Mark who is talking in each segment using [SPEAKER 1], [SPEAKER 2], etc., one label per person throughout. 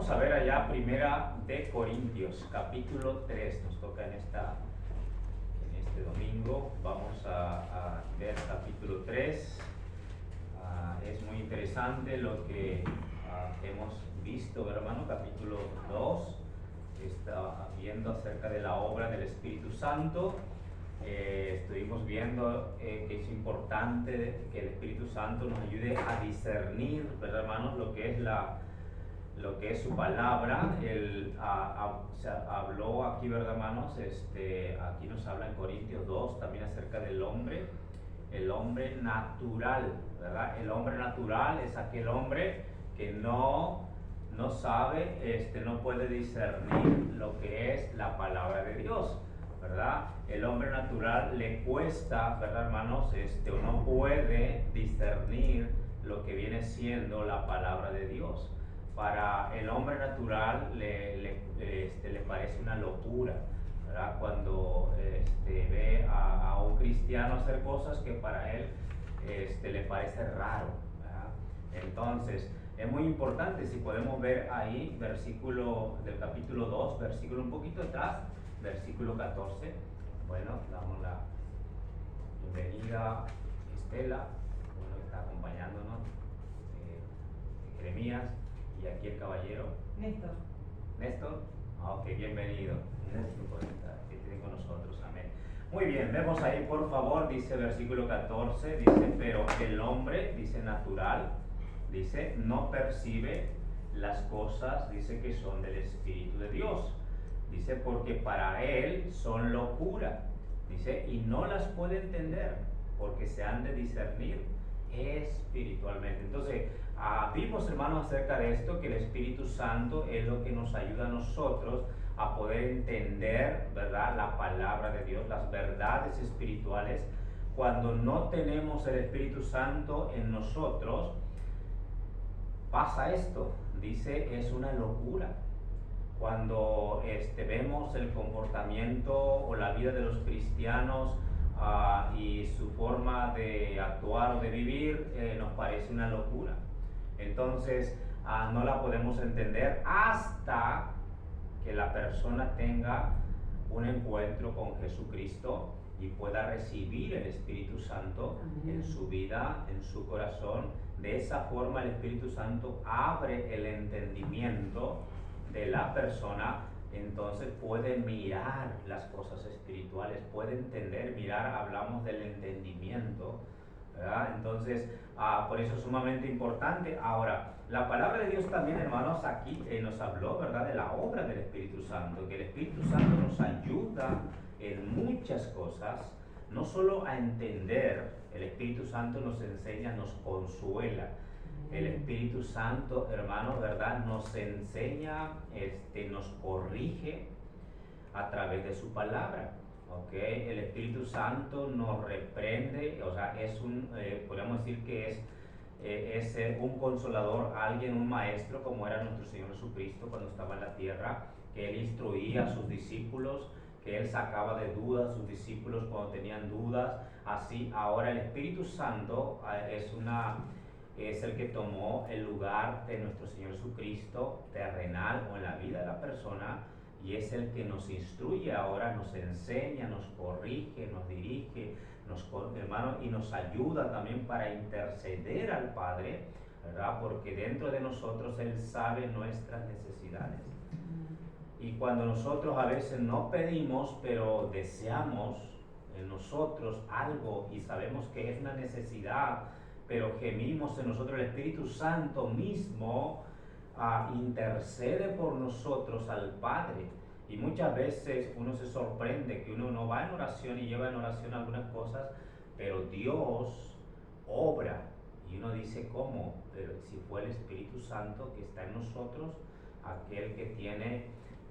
[SPEAKER 1] Vamos a ver allá Primera de Corintios, capítulo 3. Nos toca en este domingo. Vamos a ver capítulo 3. Es muy interesante lo que hemos visto, hermano. Capítulo 2 está viendo acerca de la obra del Espíritu Santo. Estuvimos viendo que es importante que el Espíritu Santo nos ayude a discernir, ¿verdad, hermanos? Lo que es su palabra. Él se habló aquí, ¿verdad, hermanos? Aquí nos habla en Corintios 2 también acerca del hombre, el hombre natural, ¿verdad? El hombre natural es aquel hombre que no sabe, no puede discernir lo que es la palabra de Dios, ¿verdad? El hombre natural le cuesta, ¿verdad, hermanos? No puede discernir lo que viene siendo la palabra de Dios. Para el hombre natural le parece una locura, ¿verdad? Cuando ve a un cristiano hacer cosas que para él le parece raro, ¿verdad? Entonces, es muy importante, si podemos ver ahí, versículo del capítulo 2, versículo un poquito atrás, versículo 14. Bueno, damos la bienvenida a Estela, que está acompañándonos, Jeremías. Y aquí el caballero Néstor. Ok, bienvenido. Que tiene con nosotros, amén. Muy bien, vemos ahí, por favor, dice versículo 14, dice, pero el hombre, dice natural, dice, no percibe las cosas, dice, que son del Espíritu de Dios, dice, porque para él son locura, dice, y no las puede entender, porque se han de discernir espiritualmente. Entonces, vimos, hermanos, acerca de esto, que el Espíritu Santo es lo que nos ayuda a nosotros a poder entender, ¿verdad?, la palabra de Dios, las verdades espirituales. Cuando no tenemos el Espíritu Santo en nosotros, pasa esto, dice, es una locura. Cuando vemos el comportamiento o la vida de los cristianos y su forma de actuar o de vivir, nos parece una locura. Entonces, no la podemos entender hasta que la persona tenga un encuentro con Jesucristo y pueda recibir el Espíritu Santo en su vida, en su corazón. De esa forma el Espíritu Santo abre el entendimiento de la persona, entonces puede mirar las cosas espirituales, puede entender, mirar, hablamos del entendimiento, ¿verdad? Entonces, por eso es sumamente importante. Ahora, la palabra de Dios también, hermanos, aquí nos habló, ¿verdad?, de la obra del Espíritu Santo, que el Espíritu Santo nos ayuda en muchas cosas, no solo a entender, el Espíritu Santo nos enseña, nos consuela. El Espíritu Santo, hermanos, ¿verdad?, nos enseña, nos corrige a través de su palabra. Okay. El Espíritu Santo nos reprende, o sea, podríamos decir que es un consolador, un maestro, como era nuestro Señor Jesucristo cuando estaba en la tierra, que Él instruía a sus discípulos, que Él sacaba de dudas a sus discípulos cuando tenían dudas. Así, ahora el Espíritu Santo es el que tomó el lugar de nuestro Señor Jesucristo terrenal o en la vida de la persona, y es el que nos instruye ahora, nos enseña, nos corrige, nos dirige, hermano, y nos ayuda también para interceder al Padre, ¿verdad? Porque dentro de nosotros Él sabe nuestras necesidades. Y cuando nosotros a veces no pedimos, pero deseamos en nosotros algo y sabemos que es una necesidad, pero gemimos en nosotros, el Espíritu Santo mismo intercede por nosotros al Padre. Y muchas veces uno se sorprende que uno no va en oración y lleva en oración algunas cosas, pero Dios obra. Y uno dice, ¿cómo? Pero si fue el Espíritu Santo que está en nosotros, aquel que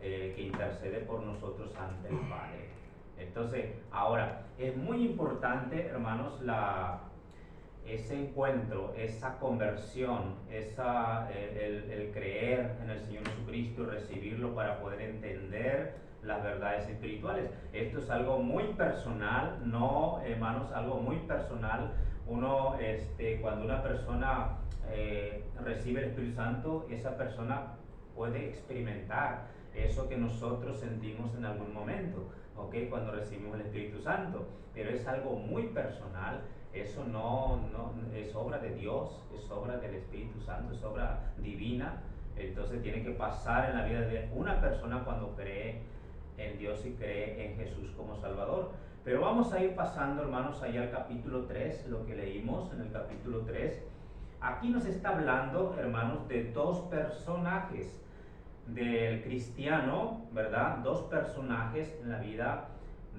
[SPEAKER 1] que intercede por nosotros ante el Padre. Entonces, ahora, es muy importante, hermanos, ese encuentro, esa conversión, el creer en el Señor Jesucristo y recibirlo para poder entender las verdades espirituales. Esto es algo muy personal, no, hermanos, algo muy personal. Cuando una persona recibe el Espíritu Santo, esa persona puede experimentar eso que nosotros sentimos en algún momento, ¿ok? Cuando recibimos el Espíritu Santo, pero es algo muy personal. Eso no es obra de Dios, es obra del Espíritu Santo, es obra divina. Entonces tiene que pasar en la vida de una persona cuando cree en Dios y cree en Jesús como Salvador. Pero vamos a ir pasando, hermanos, allá al capítulo 3, lo que leímos en el capítulo 3. Aquí nos está hablando, hermanos, de dos personajes del cristiano, ¿verdad? Dos personajes en la vida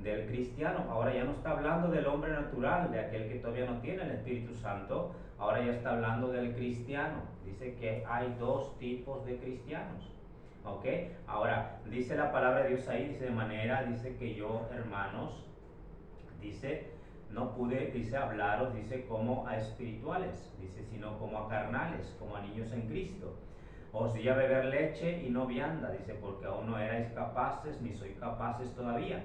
[SPEAKER 1] del cristiano. Ahora ya no está hablando del hombre natural, de aquel que todavía no tiene el Espíritu Santo. Ahora ya está hablando del cristiano. Dice que hay dos tipos de cristianos, ¿ok? Ahora, dice la palabra de Dios ahí, dice de manera, dice que yo, hermanos, dice, no pude, dice, hablaros, dice, como a espirituales, dice, sino como a carnales, como a niños en Cristo. Os di a beber leche y no vianda, dice, porque aún no erais capaces, ni sois capaces todavía,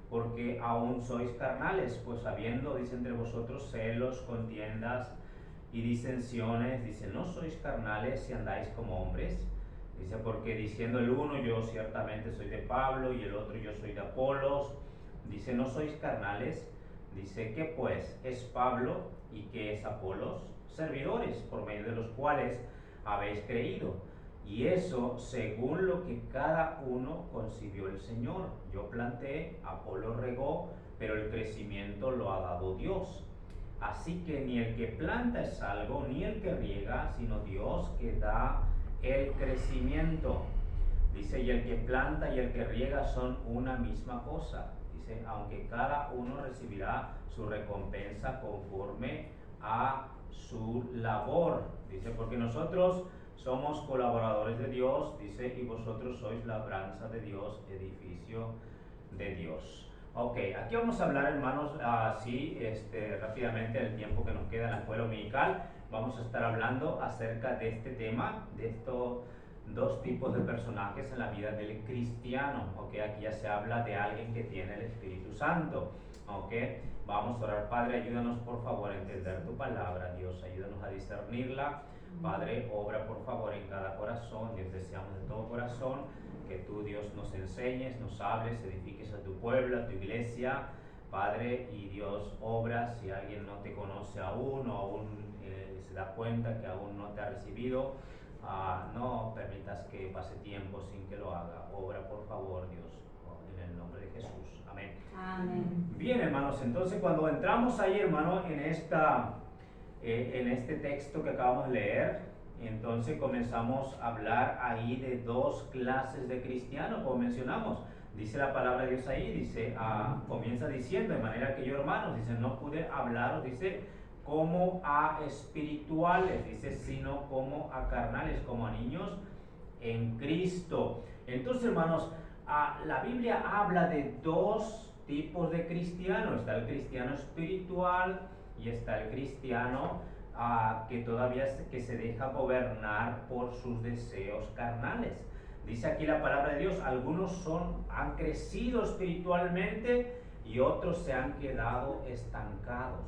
[SPEAKER 1] porque aún sois carnales, pues habiendo, dice, entre vosotros celos, contiendas y disensiones, dice, no sois carnales si andáis como hombres, dice, porque diciendo el uno, yo ciertamente soy de Pablo, y el otro, yo soy de Apolos, dice, no sois carnales, dice, ¿qué pues es Pablo y qué es Apolos? Servidores, por medio de los cuales habéis creído, y eso según lo que cada uno concibió el Señor. Yo planté, Apolo regó, pero el crecimiento lo ha dado Dios. Así que ni el que planta es algo, ni el que riega, sino Dios que da el crecimiento. Dice, y el que planta y el que riega son una misma cosa. Dice, aunque cada uno recibirá su recompensa conforme a su labor. Dice, porque nosotros somos colaboradores de Dios, dice, y vosotros sois labranza de Dios, edificio de Dios. Ok, aquí vamos a hablar, hermanos, así rápidamente, el tiempo que nos queda en la escuela dominical. Vamos a estar hablando acerca de este tema, de estos dos tipos de personajes en la vida del cristiano. Ok, aquí ya se habla de alguien que tiene el Espíritu Santo. Ok, vamos a orar. Padre, ayúdanos por favor a entender tu palabra. Dios, ayúdanos a discernirla. Padre, obra por favor en cada corazón. Dios, deseamos de todo corazón que tú, Dios, nos enseñes, nos hables, edifiques a tu pueblo, a tu iglesia. Padre, y Dios, obra si alguien no te conoce aún, o aún se da cuenta que aún no te ha recibido. No permitas que pase tiempo sin que lo haga. Obra por favor, Dios, en el nombre de Jesús. Amén.
[SPEAKER 2] Amén.
[SPEAKER 1] Bien, hermanos, entonces cuando entramos ahí, hermano, en este texto que acabamos de leer, entonces comenzamos a hablar ahí de dos clases de cristianos, como mencionamos. Dice la palabra de Dios ahí, dice, comienza diciendo, de manera que yo, hermanos, dice, no pude hablaros, dice, como a espirituales, dice, sino como a carnales, como a niños en Cristo. Entonces, hermanos, la Biblia habla de dos tipos de cristianos. Está el cristiano espiritual y está el cristiano que todavía que se deja gobernar por sus deseos carnales. Dice aquí la palabra de Dios, algunos han crecido espiritualmente y otros se han quedado estancados,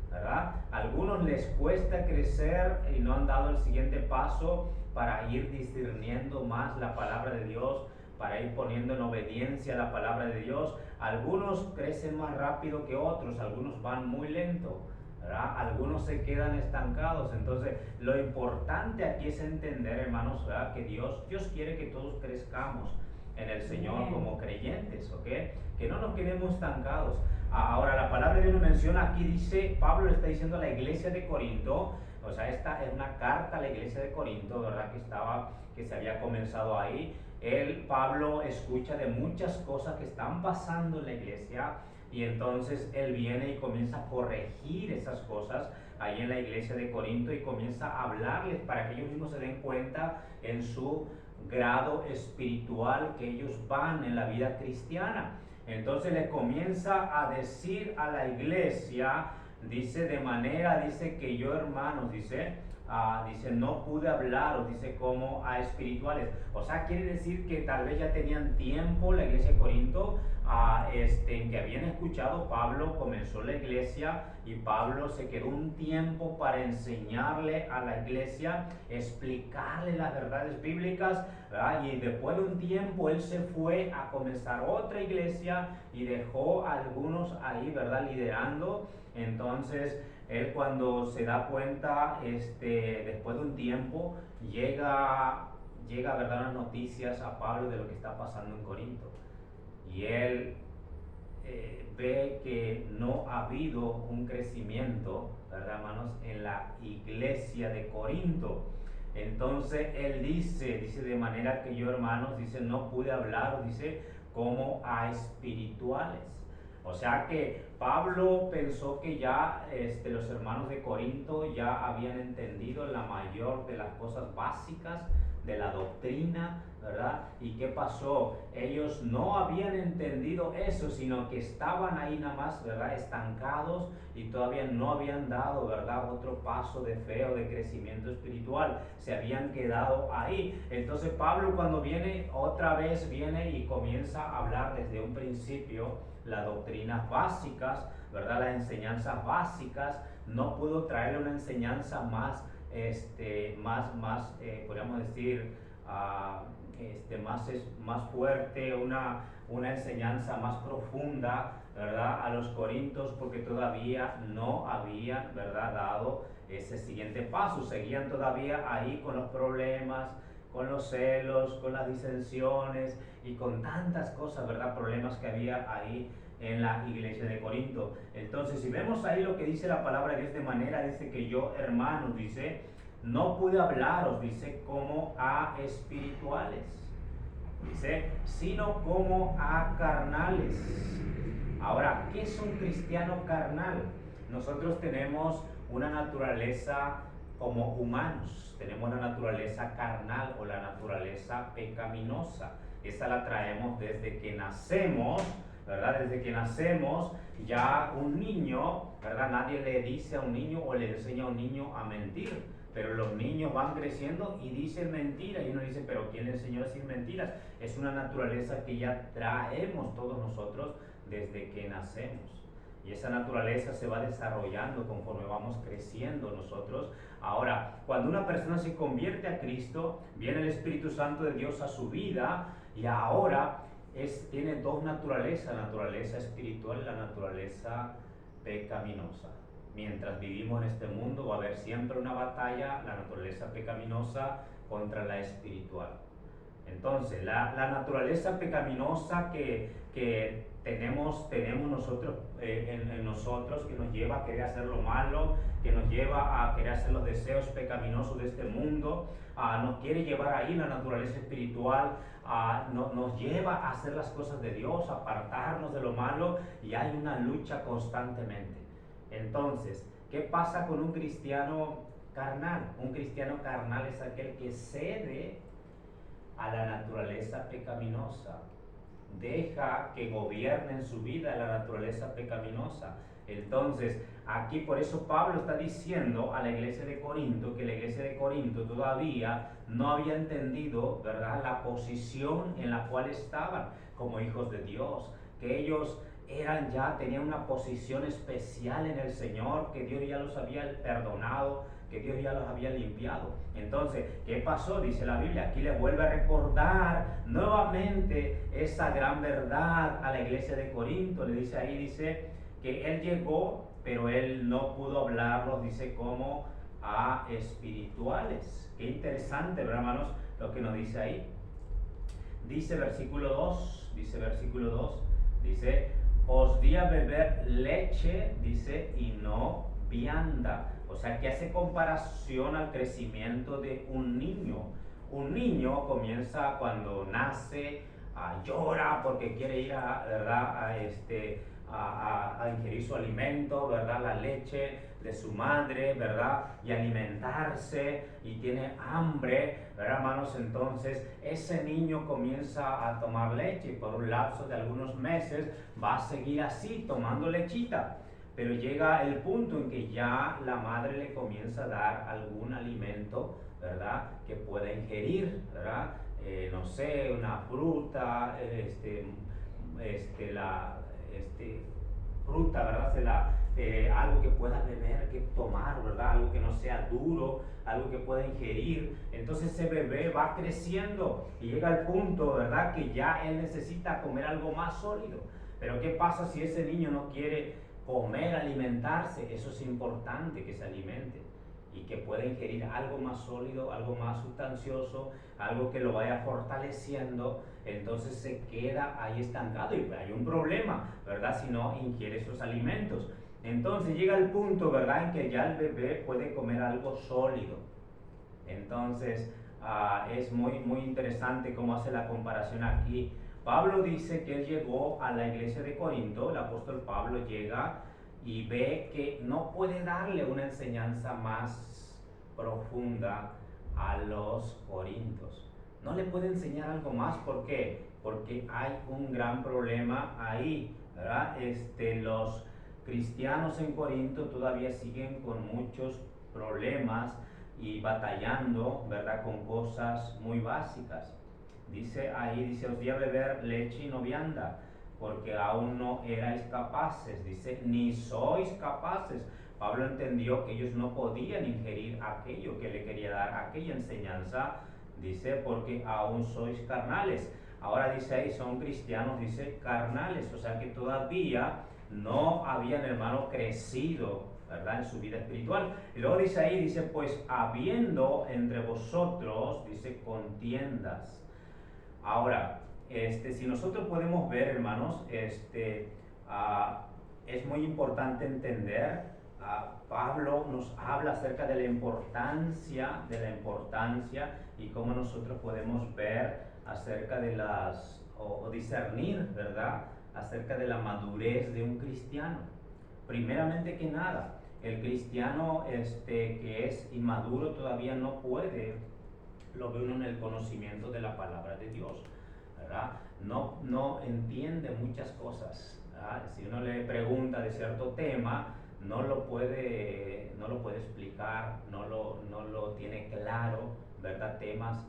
[SPEAKER 1] ¿verdad? A algunos les cuesta crecer y no han dado el siguiente paso para ir discerniendo más la palabra de Dios, para ir poniendo en obediencia la palabra de Dios. Algunos crecen más rápido que otros, algunos van muy lento, ¿verdad? Algunos se quedan estancados. Entonces, lo importante aquí es entender, hermanos, ¿verdad? Que Dios quiere que todos crezcamos en el Señor como creyentes, ¿ok? Que no nos quedemos estancados. Ahora, la palabra de Dios nos menciona aquí, dice, Pablo le está diciendo a la iglesia de Corinto, o sea, esta es una carta a la iglesia de Corinto, ¿verdad? Que se había comenzado ahí. Pablo escucha de muchas cosas que están pasando en la iglesia, y entonces él viene y comienza a corregir esas cosas ahí en la iglesia de Corinto, y comienza a hablarles para que ellos mismos se den cuenta en su grado espiritual que ellos van en la vida cristiana. Entonces le comienza a decir a la iglesia, dice, de manera, dice, que yo, hermanos, dice, dice, no pude hablaros, dice, como a espirituales. O sea, quiere decir que tal vez ya tenían tiempo la iglesia de Corinto, en que habían escuchado. Pablo comenzó la iglesia y Pablo se quedó un tiempo para enseñarle a la iglesia, explicarle las verdades bíblicas, ¿verdad? Y después de un tiempo él se fue a comenzar otra iglesia y dejó a algunos ahí, ¿verdad?, liderando. Entonces él, cuando se da cuenta, después de un tiempo, llega, ¿verdad?, las noticias a Pablo de lo que está pasando en Corinto. Y él ve que no ha habido un crecimiento, ¿verdad, hermanos?, en la iglesia de Corinto. Entonces él dice de manera que yo, hermanos, dice, no pude hablar, dice, como a espirituales. O sea que Pablo pensó que ya los hermanos de Corinto ya habían entendido la mayor de las cosas básicas de la doctrina, ¿verdad? ¿Y qué pasó? Ellos no habían entendido eso, sino que estaban ahí nada más, ¿verdad?, estancados, y todavía no habían dado, ¿verdad?, otro paso de fe o de crecimiento espiritual. Se habían quedado ahí. Entonces Pablo, cuando viene, otra vez viene y comienza a hablar desde un principio las doctrinas básicas, ¿verdad?, las enseñanzas básicas. No pudo traerle una enseñanza más, podríamos decir, más fuerte, una enseñanza más profunda, ¿verdad?, a los corintios, porque todavía no habían, ¿verdad?, dado ese siguiente paso. Seguían todavía ahí con los problemas, con los celos, con las disensiones y con tantas cosas, ¿verdad?, problemas que había ahí en la iglesia de Corinto. Entonces, si vemos ahí lo que dice la palabra de esta manera, dice que yo, hermanos, dice, no pude hablaros, dice, como a espirituales, dice, sino como a carnales. Ahora, ¿qué es un cristiano carnal? Nosotros tenemos una naturaleza como humanos, tenemos la naturaleza carnal o la naturaleza pecaminosa. Esa la traemos desde que nacemos, ¿verdad? Desde que nacemos, ya un niño, ¿verdad?, nadie le dice a un niño o le enseña a un niño a mentir, pero los niños van creciendo y dicen mentiras, y uno dice, pero ¿quién le enseñó a decir mentiras? Es una naturaleza que ya traemos todos nosotros desde que nacemos, y esa naturaleza se va desarrollando conforme vamos creciendo nosotros. Ahora, cuando una persona se convierte a Cristo, viene el Espíritu Santo de Dios a su vida, y ahora tiene dos naturalezas, la naturaleza espiritual y la naturaleza pecaminosa. Mientras vivimos en este mundo va a haber siempre una batalla, la naturaleza pecaminosa contra la espiritual. Entonces, la naturaleza pecaminosa que tenemos nosotros en nosotros, que nos lleva a querer hacer lo malo, que nos lleva a querer hacer los deseos pecaminosos de este mundo, nos quiere llevar ahí la naturaleza espiritual, nos lleva a hacer las cosas de Dios, a apartarnos de lo malo, y hay una lucha constantemente. Entonces, ¿qué pasa con un cristiano carnal? Un cristiano carnal es aquel que cede a la naturaleza pecaminosa, deja que gobierne en su vida la naturaleza pecaminosa. Entonces, aquí por eso Pablo está diciendo a la iglesia de Corinto que la iglesia de Corinto todavía no había entendido, ¿verdad?, la posición en la cual estaban como hijos de Dios, que ellos tenían una posición especial en el Señor, que Dios ya los había perdonado, que Dios ya los había limpiado. Entonces, ¿qué pasó? Dice la Biblia, aquí le vuelve a recordar nuevamente esa gran verdad a la iglesia de Corinto. Le dice ahí, dice que él llegó, pero él no pudo hablarlos, dice, como a espirituales. Qué interesante, ¿verdad, hermanos? Lo que nos dice ahí. Dice versículo 2, dice, os di a beber leche, dice, y no vianda. O sea, que hace comparación al crecimiento de un niño. Un niño comienza cuando nace, llora porque quiere ir a ingerir su alimento, ¿verdad?, la leche de su madre, ¿verdad?, y alimentarse, y tiene hambre, ¿verdad, hermanos? Entonces ese niño comienza a tomar leche, y por un lapso de algunos meses va a seguir así, tomando lechita. pero llega el punto en que ya la madre le comienza a dar algún alimento, ¿verdad?, que pueda ingerir, ¿verdad? No sé, una fruta, fruta, ¿verdad? Algo que pueda beber, que tomar, ¿verdad? Algo que no sea duro, algo que pueda ingerir. Entonces ese bebé va creciendo y llega al punto, ¿verdad?, que ya él necesita comer algo más sólido. Pero ¿qué pasa si ese niño no quiere comer, alimentarse? Eso es importante, que se alimente y que pueda ingerir algo más sólido, algo más sustancioso, algo que lo vaya fortaleciendo. Entonces se queda ahí estancado y hay un problema, ¿verdad?, si no ingiere esos alimentos. Entonces llega el punto, ¿verdad?, en que ya el bebé puede comer algo sólido. Entonces es muy interesante cómo hace la comparación aquí. Pablo dice que él llegó a la iglesia de Corinto, el apóstol Pablo llega y ve que no puede darle una enseñanza más profunda a los corintios. No le puede enseñar algo más. ¿Por qué? Porque hay un gran problema ahí, ¿verdad? Los cristianos en Corinto todavía siguen con muchos problemas y batallando, ¿verdad?, con cosas muy básicas. Dice ahí, dice, os di a beber leche y no vianda, porque aún no erais capaces. Dice, ni sois capaces. Pablo entendió que ellos no podían ingerir aquello que le quería dar, aquella enseñanza. Dice, porque aún sois carnales. Ahora dice ahí, son cristianos, dice, carnales. O sea que todavía no habían, hermano, crecido, ¿verdad?, en su vida espiritual. Y luego dice ahí, dice, pues habiendo entre vosotros, dice, contiendas. Ahora, si nosotros podemos ver, hermanos, es muy importante entender, Pablo nos habla acerca de la importancia y cómo nosotros podemos ver acerca de o discernir, ¿verdad?, acerca de la madurez de un cristiano. Primeramente que nada, el cristiano que es inmaduro todavía no puede, lo ve uno en el conocimiento de la palabra de Dios, ¿verdad? No entiende muchas cosas, ¿verdad? Si uno le pregunta de cierto tema, no lo puede explicar, no lo tiene claro, ¿verdad? Temas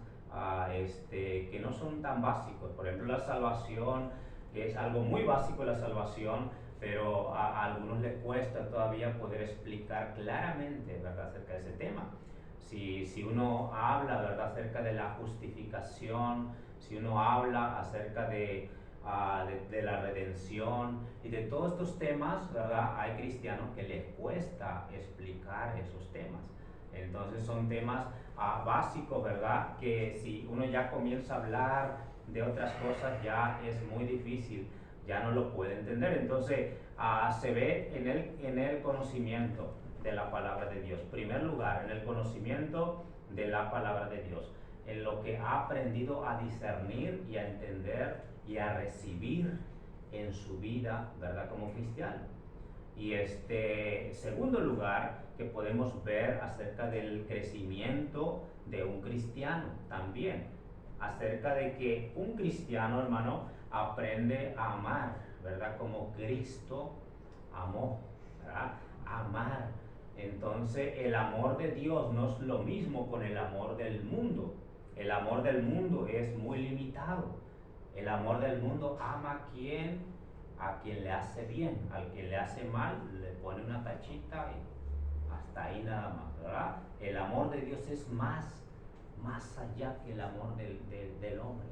[SPEAKER 1] que no son tan básicos. Por ejemplo, la salvación, que es algo muy básico, la salvación, pero a algunos les cuesta todavía poder explicar claramente, ¿verdad?, acerca de ese tema. Si uno habla, ¿verdad?, acerca de la justificación, si uno habla acerca de la redención y de todos estos temas, ¿verdad?, hay cristianos que les cuesta explicar esos temas. Entonces son temas básicos, ¿verdad?, que si uno ya comienza a hablar de otras cosas ya es muy difícil, ya no lo puede entender. Entonces se ve en el conocimiento de la palabra de Dios. En primer lugar, en el conocimiento de la palabra de Dios, en lo que ha aprendido a discernir y a entender y a recibir en su vida, ¿verdad?, como cristiano. Y segundo lugar, que podemos ver acerca del crecimiento de un cristiano también, acerca de que un cristiano, hermano, aprende a amar, ¿verdad?, como Cristo amó, ¿verdad?, amar. Entonces el amor de Dios no es lo mismo con el amor del mundo. El amor del mundo es muy limitado. El amor del mundo ama a quien le hace bien, al que le hace mal le pone una tachita y hasta ahí nada más, ¿verdad? El amor de Dios es más allá que el amor del hombre,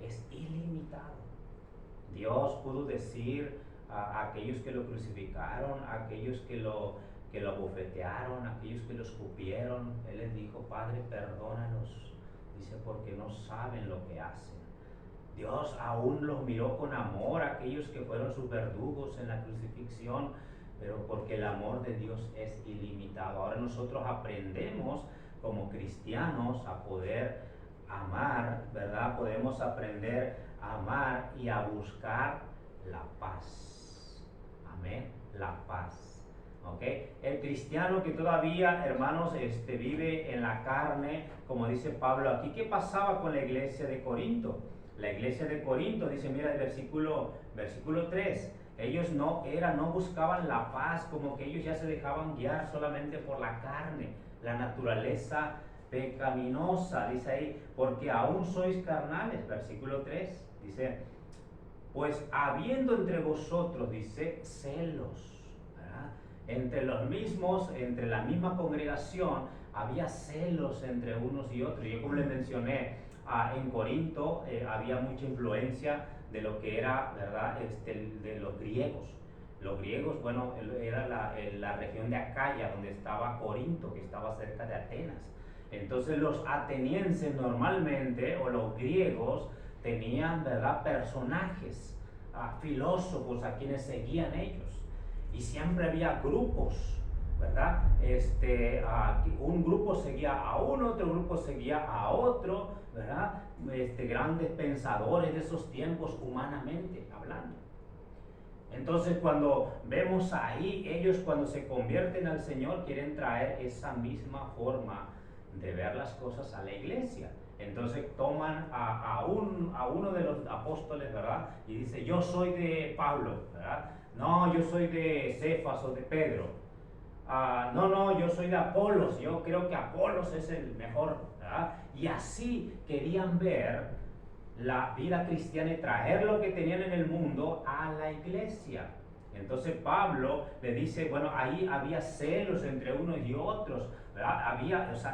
[SPEAKER 1] es ilimitado. Dios pudo decir a aquellos que lo crucificaron, a aquellos que lo bofetearon, a aquellos que lo escupieron, Él les dijo, Padre, perdónalos, dice, porque no saben lo que hacen. Dios aún los miró con amor a aquellos que fueron sus verdugos en la crucifixión, pero porque el amor de Dios es ilimitado. Ahora nosotros aprendemos como cristianos a poder amar, ¿verdad? Podemos aprender a amar y a buscar la paz. Amén, la paz. ¿Ok? El cristiano que todavía, hermanos, vive en la carne, como dice Pablo aquí. ¿Qué pasaba con la iglesia de Corinto? La iglesia de Corinto dice, mira el versículo 3, ellos no buscaban la paz, como que ellos ya se dejaban guiar solamente por la carne, la naturaleza pecaminosa, dice ahí, porque aún sois carnales, versículo 3, dice, pues habiendo entre vosotros, dice, celos, ¿verdad? Entre los mismos, entre la misma congregación, había celos entre unos y otros. Yo como les mencioné, en Corinto había mucha influencia de lo que era, ¿verdad?, de los griegos. Los griegos, bueno, era la región de Acaya, donde estaba Corinto, que estaba cerca de Atenas. Entonces los atenienses normalmente, o los griegos, tenían, ¿verdad?, personajes, filósofos a quienes seguían ellos. Y siempre había grupos, ¿verdad? Un grupo seguía a uno, otro grupo seguía a otro, ¿verdad? Grandes pensadores de esos tiempos, humanamente hablando. Entonces, cuando vemos ahí, ellos cuando se convierten al Señor quieren traer esa misma forma de ver las cosas a la iglesia. Entonces toman a uno de los apóstoles, ¿verdad? Y dice, yo soy de Pablo, ¿verdad? No, yo soy de Cefas o de Pedro. No, yo soy de Apolos, yo creo que Apolos es el mejor, ¿verdad? Y así querían ver la vida cristiana y traer lo que tenían en el mundo a la iglesia. Entonces Pablo le dice, bueno, ahí había celos entre unos y otros, ¿verdad?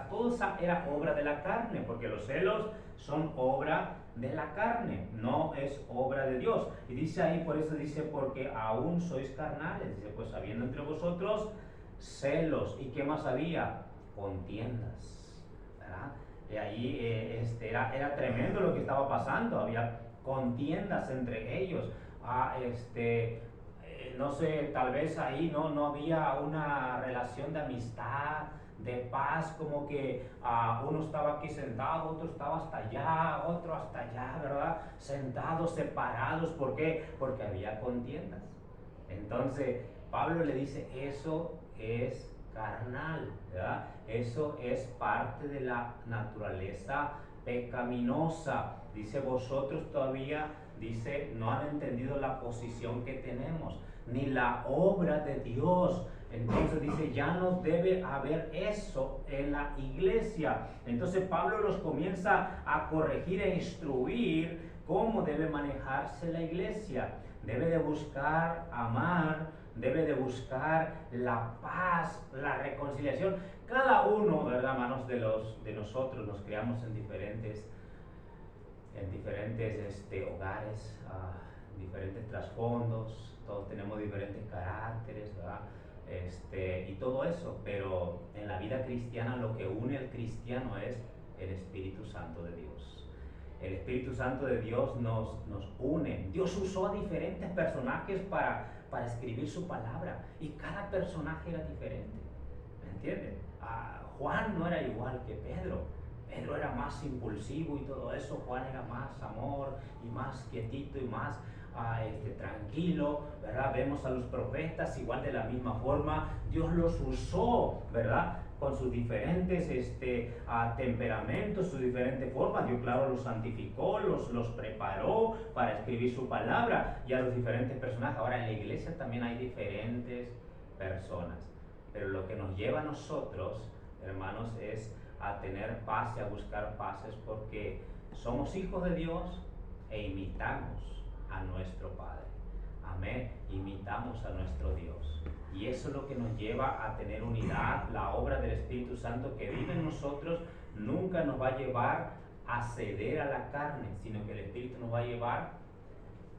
[SPEAKER 1] Todo esa era obra de la carne, porque los celos son obra de la carne, no es obra de Dios. Y dice ahí, por eso dice, porque aún sois carnales, dice, pues habiendo entre vosotros celos. ¿Y qué más había? Contiendas, ¿verdad? Y ahí era tremendo lo que estaba pasando, había contiendas entre ellos. No sé, tal vez ahí no había una relación de amistad, de paz, como que uno estaba aquí sentado, otro estaba hasta allá, otro hasta allá, ¿verdad? Sentados, separados. ¿Por qué? Porque había contiendas. Entonces Pablo le dice, eso es carnal, ¿verdad? Eso es parte de la naturaleza pecaminosa. Dice, vosotros todavía, dice, no han entendido la posición que tenemos, ni la obra de Dios. Entonces dice, ya no debe haber eso en la iglesia. Entonces Pablo los comienza a corregir e instruir cómo debe manejarse la iglesia. Debe de buscar amar, debe de buscar la paz, la reconciliación. Cada uno, ¿verdad, hermanos, de nosotros nos criamos en diferentes hogares, diferentes trasfondos, todos tenemos diferentes caracteres, ¿verdad? Y todo eso, pero en la vida cristiana lo que une al cristiano es el Espíritu Santo de Dios. El Espíritu Santo de Dios nos une. Dios usó a diferentes personajes para escribir su palabra, y cada personaje era diferente, ¿me entienden? Juan no era igual que Pedro. Pedro era más impulsivo y todo eso, Juan era más amor y más quietito y más tranquilo, ¿verdad? Vemos a los profetas igual de la misma forma. Dios los usó, ¿verdad?, con sus diferentes temperamentos, sus diferentes formas. Dios, claro, los santificó, los preparó para escribir su palabra, y a los diferentes personajes. Ahora, en la iglesia también hay diferentes personas, pero lo que nos lleva a nosotros, hermanos, es a tener paz y a buscar paces, porque somos hijos de Dios e imitamos a nuestro Padre. Amén. Imitamos a nuestro Dios. Y eso es lo que nos lleva a tener unidad. La obra del Espíritu Santo que vive en nosotros nunca nos va a llevar a ceder a la carne, sino que el Espíritu nos va a llevar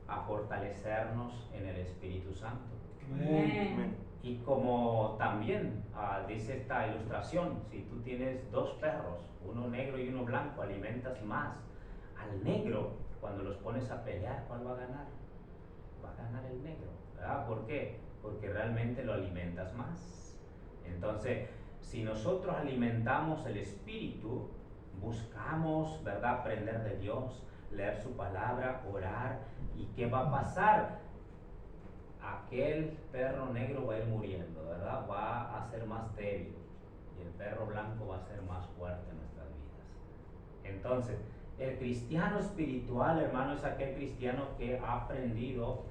[SPEAKER 1] a fortalecernos en el Espíritu Santo.
[SPEAKER 2] Amén.
[SPEAKER 1] Y como también dice esta ilustración, si tú tienes dos perros, uno negro y uno blanco, alimentas más al negro. Cuando los pones a pelear, ¿cuál va a ganar? Va a ganar el negro, ¿verdad? ¿Por qué? Porque realmente lo alimentas más. Entonces, si nosotros alimentamos el espíritu, buscamos, ¿verdad?, aprender de Dios, leer su palabra, orar, ¿y qué va a pasar? Aquel perro negro va a ir muriendo, ¿verdad? Va a ser más débil, y el perro blanco va a ser más fuerte en nuestras vidas. Entonces, el cristiano espiritual, hermano, es aquel cristiano que ha aprendido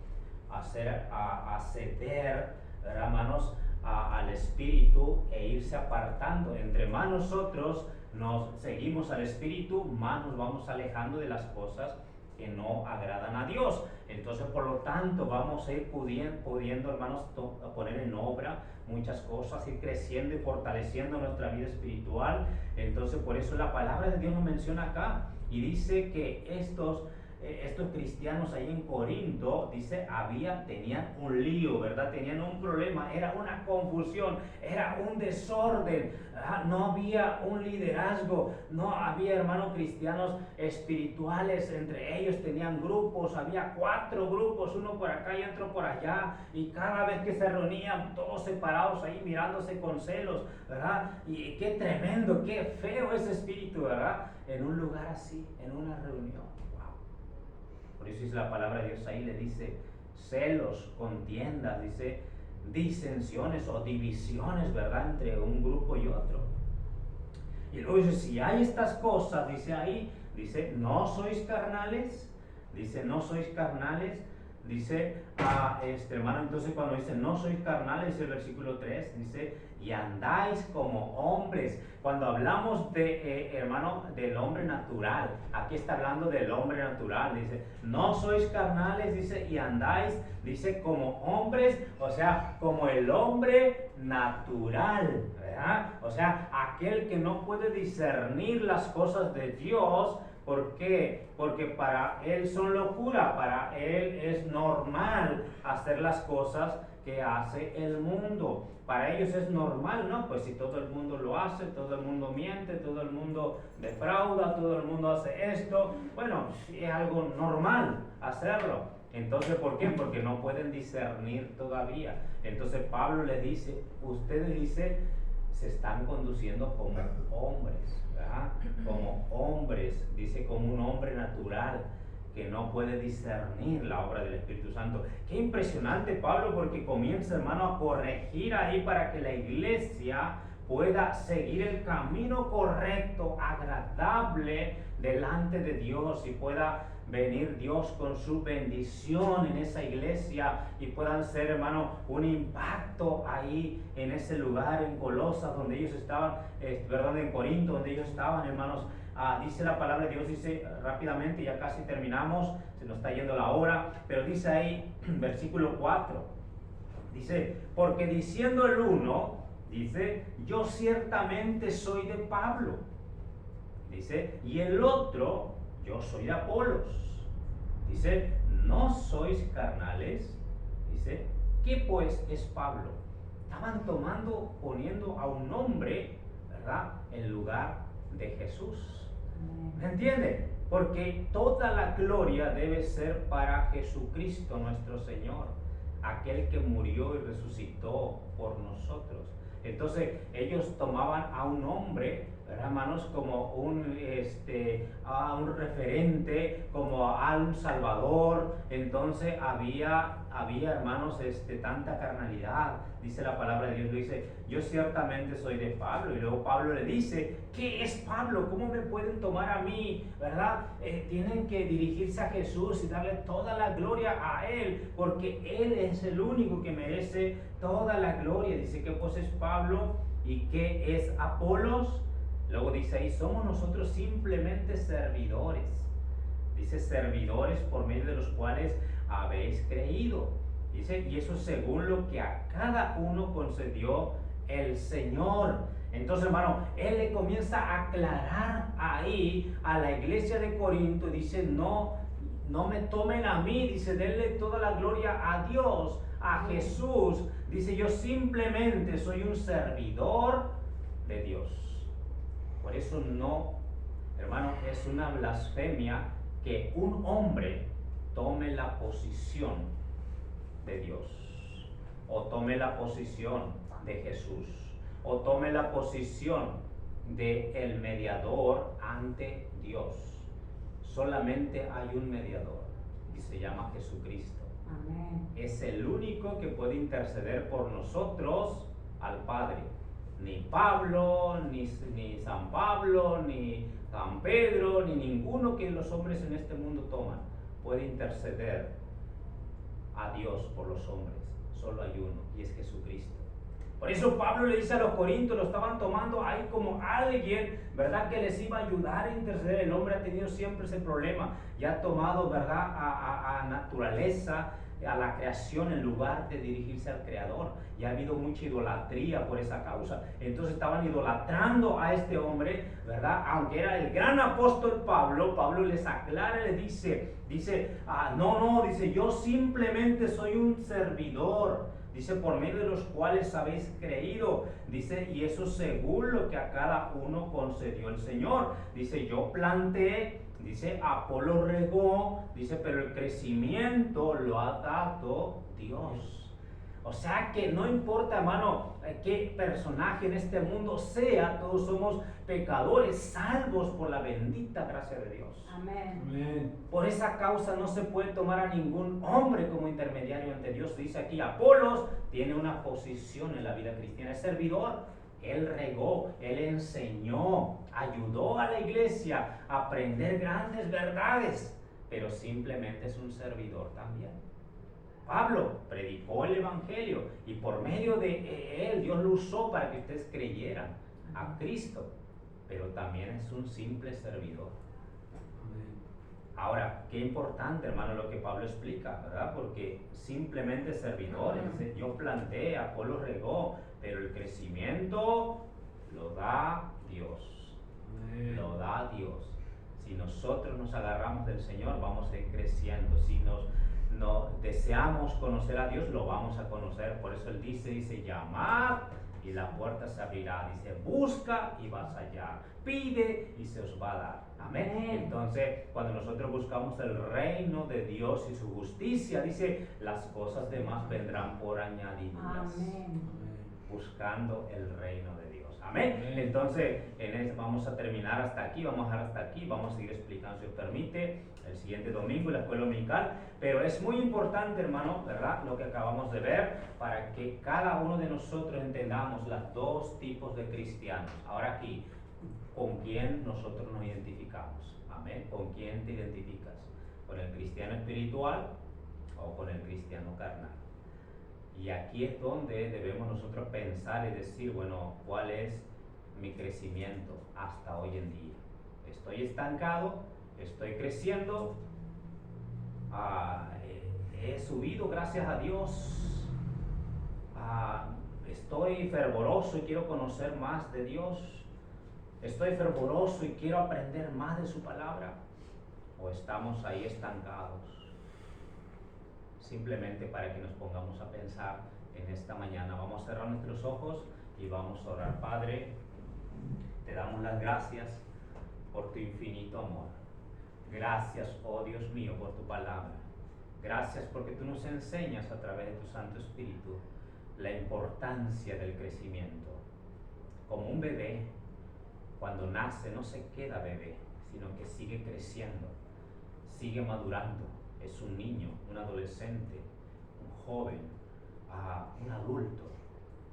[SPEAKER 1] a ceder, ¿verdad, hermanos? Al Espíritu e irse apartando. Entre más nosotros nos seguimos al Espíritu, más nos vamos alejando de las cosas que no agradan a Dios. Entonces, por lo tanto, vamos a ir pudiendo, hermanos, poner en obra muchas cosas, ir creciendo y fortaleciendo nuestra vida espiritual. Entonces, por eso la palabra de Dios nos menciona acá y dice que estos cristianos ahí en Corinto, dice, tenían un lío, ¿verdad? Tenían un problema, era una confusión, era un desorden, no había un liderazgo, no había, hermanos, cristianos espirituales, entre ellos tenían grupos, había 4 grupos, uno por acá y otro por allá, y cada vez que se reunían, todos separados ahí, mirándose con celos, ¿verdad? Y qué tremendo, qué feo ese espíritu, ¿verdad? En un lugar así, en una reunión. Por eso es la palabra de Dios ahí, le dice celos, contiendas, dice disensiones o divisiones, ¿verdad? Entre un grupo y otro. Y luego dice, si hay estas cosas, dice ahí, dice, no sois carnales, dice, no sois carnales, dice, hermano, entonces cuando dice, no sois carnales, dice el versículo 3, dice, y andáis como hombres. Cuando hablamos de, hermano, del hombre natural, aquí está hablando del hombre natural, dice, no sois carnales, dice, y andáis, dice, como hombres, o sea, como el hombre natural, ¿verdad? O sea, aquel que no puede discernir las cosas de Dios. ¿Por qué? Porque para él son locura, para él es normal hacer las cosas que hace el mundo. Para ellos es normal, ¿no? Pues si todo el mundo lo hace, todo el mundo miente, todo el mundo defrauda, todo el mundo hace esto, bueno, es algo normal hacerlo. Entonces, ¿por qué? Porque no pueden discernir todavía. Entonces Pablo les dice, ustedes, dice, se están conduciendo como hombres, ¿verdad? Como hombres, dice, como un hombre natural que no puede discernir la obra del Espíritu Santo. Qué impresionante Pablo, porque comienza, hermano, a corregir ahí para que la iglesia pueda seguir el camino correcto, agradable delante de Dios, y pueda venir Dios con su bendición en esa iglesia y puedan ser, hermano, un impacto ahí en ese lugar, en Colosas, donde ellos estaban, perdón, en Corinto, donde ellos estaban, hermanos. Dice la palabra de Dios, dice rápidamente, ya casi terminamos, se nos está yendo la hora, pero dice ahí, versículo 4, dice, porque diciendo el uno, dice, yo ciertamente soy de Pablo, dice, y el otro, yo soy de Apolos, dice, no sois carnales, dice, ¿qué pues es Pablo? Estaban poniendo a un hombre, ¿verdad?, en lugar de Jesús. ¿Me entiende? Porque toda la gloria debe ser para Jesucristo nuestro Señor, aquel que murió y resucitó por nosotros. Entonces ellos tomaban a un hombre, hermanos, como un referente, como a un salvador. Entonces había hermanos, tanta carnalidad. Dice la palabra de Dios, lo dice, yo ciertamente soy de Pablo. Y luego Pablo le dice, ¿qué es Pablo? ¿Cómo me pueden tomar a mí? ¿Verdad? Tienen que dirigirse a Jesús y darle toda la gloria a Él, porque Él es el único que merece toda la gloria. Dice que pues es Pablo y que es Apolos. Luego dice ahí, somos nosotros simplemente servidores. Dice, servidores por medio de los cuales habéis creído. Dice, y eso según lo que a cada uno concedió el Señor. Entonces, hermano, él le comienza a aclarar ahí a la iglesia de Corinto. Dice, no me tomen a mí. Dice, denle toda la gloria a Dios, a Jesús. Dice, yo simplemente soy un servidor de Dios. Por eso no, hermano, es una blasfemia que un hombre tome la posición de Dios, o tome la posición de Jesús, o tome la posición de el mediador ante Dios. Solamente hay un mediador y se llama Jesucristo. Amén. Es el único que puede interceder por nosotros al Padre. Ni Pablo, ni San Pablo, ni San Pedro, ni ninguno que los hombres en este mundo toman puede interceder a Dios por los hombres. Solo hay uno, y es Jesucristo. Por eso Pablo le dice a los corintios, lo estaban tomando ahí como alguien, ¿verdad?, que les iba a ayudar a interceder. El hombre ha tenido siempre ese problema y ha tomado, ¿verdad?, a naturaleza, a la creación en lugar de dirigirse al Creador. Y ha habido mucha idolatría por esa causa. Entonces estaban idolatrando a este hombre, ¿verdad? Aunque era el gran apóstol Pablo les aclara, les dice, dice, yo simplemente soy un servidor. Dice, por medio de los cuales habéis creído. Dice, y eso según lo que a cada uno concedió el Señor. Dice, yo planté. Dice, Apolo regó. Dice, pero el crecimiento lo ha dado Dios. O sea que no importa, hermano, qué personaje en este mundo sea, todos somos pecadores, salvos por la bendita gracia de Dios.
[SPEAKER 2] Amén.
[SPEAKER 1] Amén. Por esa causa no se puede tomar a ningún hombre como intermediario ante Dios. Dice aquí, Apolos tiene una posición en la vida cristiana, es servidor. Él regó, él enseñó, ayudó a la iglesia a aprender grandes verdades, pero simplemente es un servidor también. Pablo predicó el evangelio y por medio de él Dios lo usó para que ustedes creyeran a Cristo, pero también es un simple servidor. Ahora, qué importante, hermano, lo que Pablo explica, ¿verdad? Porque simplemente servidores, yo planté, Apolo regó, pero el crecimiento lo da Dios. Lo da Dios. Si nosotros nos agarramos del Señor, vamos a ir creciendo. Si nos deseamos conocer a Dios, lo vamos a conocer. Por eso él dice, llamad y la puerta se abrirá. Dice, busca y vas allá. Pide y se os va a dar. Amén. Entonces, cuando nosotros buscamos el reino de Dios y su justicia, dice, las cosas demás vendrán por añadiduras.
[SPEAKER 2] Amén.
[SPEAKER 1] Buscando el reino de Dios. Amén. Entonces, vamos a terminar hasta aquí, vamos a dejar hasta aquí, vamos a seguir explicando, si os permite, el siguiente domingo en la escuela dominical. Pero es muy importante, hermano, ¿verdad?, lo que acabamos de ver, para que cada uno de nosotros entendamos los dos tipos de cristianos. Ahora aquí, ¿con quién nosotros nos identificamos? Amén. ¿Con quién te identificas? ¿Con el cristiano espiritual o con el cristiano carnal? Y aquí es donde debemos nosotros pensar y decir, bueno, ¿cuál es mi crecimiento hasta hoy en día? ¿Estoy estancado? ¿Estoy creciendo? ¿He subido gracias a Dios? ¿Estoy fervoroso y quiero conocer más de Dios? ¿Estoy fervoroso y quiero aprender más de su palabra? ¿O estamos ahí estancados? Simplemente para que nos pongamos a pensar en esta mañana. Vamos a cerrar nuestros ojos y vamos a orar. Padre, te damos las gracias por tu infinito amor. Gracias, oh Dios mío, por tu palabra. Gracias porque tú nos enseñas a través de tu Santo Espíritu la importancia del crecimiento. Como un bebé, cuando nace no se queda bebé, sino que sigue creciendo, sigue madurando. Es un niño, un adolescente, un joven, un adulto,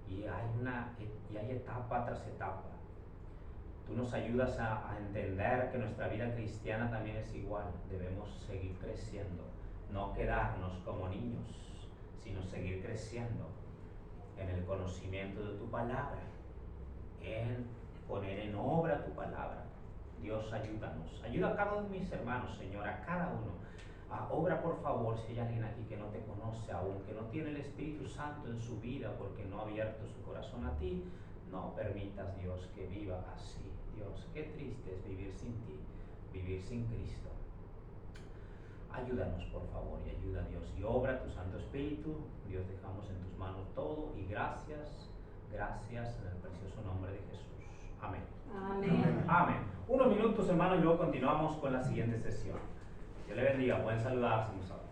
[SPEAKER 1] y hay etapa tras etapa. Tú nos ayudas a entender que nuestra vida cristiana también es igual. Debemos seguir creciendo, no quedarnos como niños, sino seguir creciendo en el conocimiento de tu palabra, en poner en obra tu palabra. Dios, ayúdanos. Ayuda a cada uno de mis hermanos, Señor, a cada uno. Obra, por favor, si hay alguien aquí que no te conoce aún, que no tiene el Espíritu Santo en su vida porque no ha abierto su corazón a ti, no permitas, Dios, que viva así. Dios, qué triste es vivir sin ti, vivir sin Cristo. Ayúdanos, por favor, y ayuda a Dios. Y obra tu Santo Espíritu. Dios, dejamos en tus manos todo y gracias en el precioso nombre de Jesús. Amén.
[SPEAKER 2] Amén.
[SPEAKER 1] Amén. Unos minutos, hermano, y luego continuamos con la siguiente sesión. Dios le bendiga. Pueden saludarse, nosotros.